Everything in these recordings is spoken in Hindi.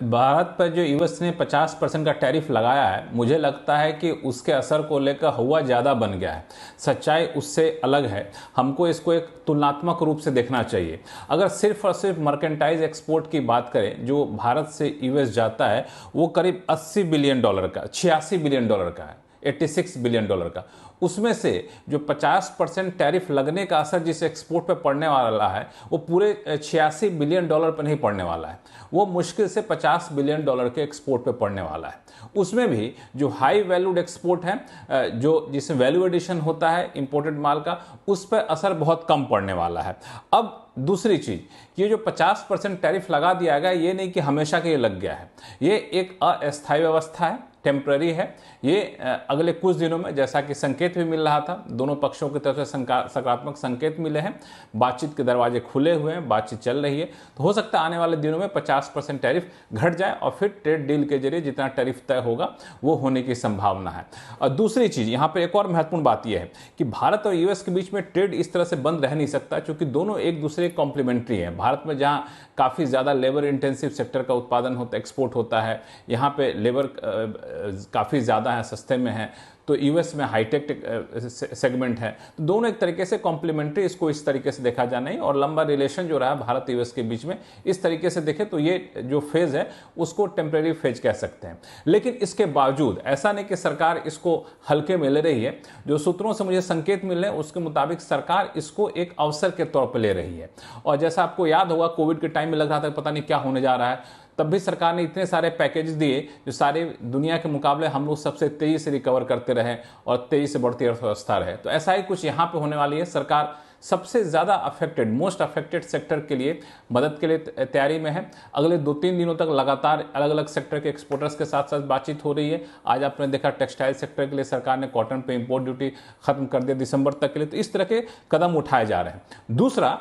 भारत पर जो यूएस ने 50% का टैरिफ लगाया है, मुझे लगता है कि उसके असर को लेकर हुआ ज़्यादा बन गया है। सच्चाई उससे अलग है। हमको इसको एक तुलनात्मक रूप से देखना चाहिए। अगर सिर्फ और सिर्फ मर्केंटाइज एक्सपोर्ट की बात करें, जो भारत से यूएस जाता है वो करीब 80 बिलियन डॉलर का, 86 बिलियन डॉलर का है, 86 बिलियन डॉलर का। उसमें से जो 50% टैरिफ लगने का असर जिस एक्सपोर्ट पे पड़ने वाला है वो पूरे 86 बिलियन डॉलर पर नहीं पड़ने वाला है, वो मुश्किल से 50 बिलियन डॉलर के एक्सपोर्ट पे पड़ने वाला है। उसमें भी जो हाई वैल्यूड एक्सपोर्ट है, जो जिसमें वैल्यू एडिशन होता है इंपोर्टेड माल का, उस पर असर बहुत कम पड़ने वाला है। अब दूसरी चीज़, ये जो 50% टैरिफ लगा दिया गया, ये नहीं कि हमेशा के लिए लग गया है, ये एक अस्थायी व्यवस्था है, टेम्पररी है। ये अगले कुछ दिनों में, जैसा कि संकेत भी मिल रहा था, दोनों पक्षों की तरफ से सकारात्मक संकेत मिले हैं, बातचीत के दरवाजे खुले हुए हैं, बातचीत चल रही है, तो हो सकता है आने वाले दिनों में 50% टैरिफ घट जाए और फिर ट्रेड डील के जरिए जितना टैरिफ तय होगा वो होने की संभावना है। और दूसरी चीज़, यहाँ पर एक और महत्वपूर्ण बात यह है कि भारत और यूएस के बीच में ट्रेड इस तरह से बंद रह नहीं सकता, क्योंकि दोनों एक दूसरे कॉम्प्लीमेंट्री हैं। भारत में जहाँ काफ़ी ज़्यादा लेबर इंटेंसिव सेक्टर का उत्पादन होता, एक्सपोर्ट होता है, यहाँ पे लेबर काफ़ी ज़्यादा है, सस्ते में है, तो यूएस में हाईटेक सेगमेंट है। तो दोनों एक तरीके से कॉम्प्लीमेंट्री, इसको इस तरीके से देखा जाना ही, और लंबा रिलेशन जो रहा भारत यूएस के बीच में, इस तरीके से देखें तो ये जो फेज़ है उसको टेम्परेरी फेज कह सकते हैं। लेकिन इसके बावजूद ऐसा नहीं कि सरकार इसको हल्के में ले रही है। जो सूत्रों से मुझे संकेत मिल रहे हैं उसके मुताबिक सरकार इसको एक अवसर के तौर पर ले रही है। और जैसा आपको याद होगा, कोविड के टाइम में लग रहा था पता नहीं क्या होने जा रहा है, तब भी सरकार ने इतने सारे पैकेज दिए जो सारे दुनिया के मुकाबले हम लोग सबसे तेज़ी से रिकवर करते रहे और तेज़ी से बढ़ती अर्थव्यवस्था रहे। तो ऐसा ही कुछ यहाँ पे होने वाली है। सरकार सबसे ज़्यादा अफेक्टेड, मोस्ट अफेक्टेड सेक्टर के लिए मदद के लिए तैयारी में है। अगले 2-3 दिनों तक लगातार अलग अलग सेक्टर के एक्सपोर्टर्स के साथ साथ बातचीत हो रही है। आज आपने देखा टेक्सटाइल सेक्टर के लिए सरकार ने कॉटन पे इंपोर्ट ड्यूटी खत्म कर दिया दिसंबर तक के लिए। तो इस तरह के कदम उठाए जा रहे हैं। दूसरा,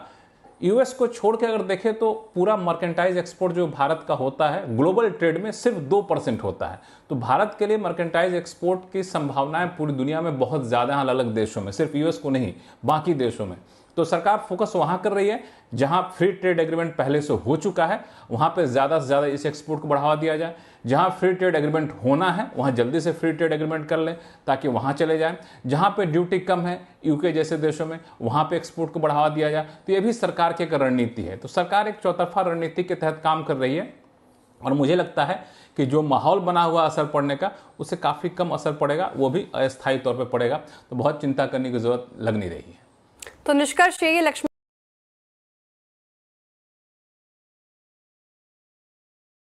यूएस को छोड़ के अगर देखें तो पूरा मर्केंटाइज एक्सपोर्ट जो भारत का होता है ग्लोबल ट्रेड में सिर्फ 2% होता है। तो भारत के लिए मर्केंटाइज एक्सपोर्ट की संभावनाएं पूरी दुनिया में बहुत ज़्यादा हैं, अलग अलग देशों में, सिर्फ यूएस को नहीं, बाकी देशों में। तो सरकार फोकस वहां कर रही है जहां फ्री ट्रेड एग्रीमेंट पहले से हो चुका है, वहां पे ज़्यादा से ज़्यादा इस एक्सपोर्ट को बढ़ावा दिया जाए। जहां फ्री ट्रेड एग्रीमेंट होना है वहां जल्दी से फ्री ट्रेड एग्रीमेंट कर लें ताकि वहां चले जाएं। जहां पे ड्यूटी कम है, यूके जैसे देशों में, वहां पे एक्सपोर्ट को बढ़ावा दिया जाए। तो ये भी सरकार की एक रणनीति है। तो सरकार एक चौतरफा रणनीति के तहत काम कर रही है, और मुझे लगता है कि जो माहौल बना हुआ असर पड़ने का, उससे काफ़ी कम असर पड़ेगा, वो भी अस्थायी तौर पर पड़ेगा। तो बहुत चिंता करने की जरूरत लग नहीं रही है। तो निष्कर्ष ये लक्ष्मी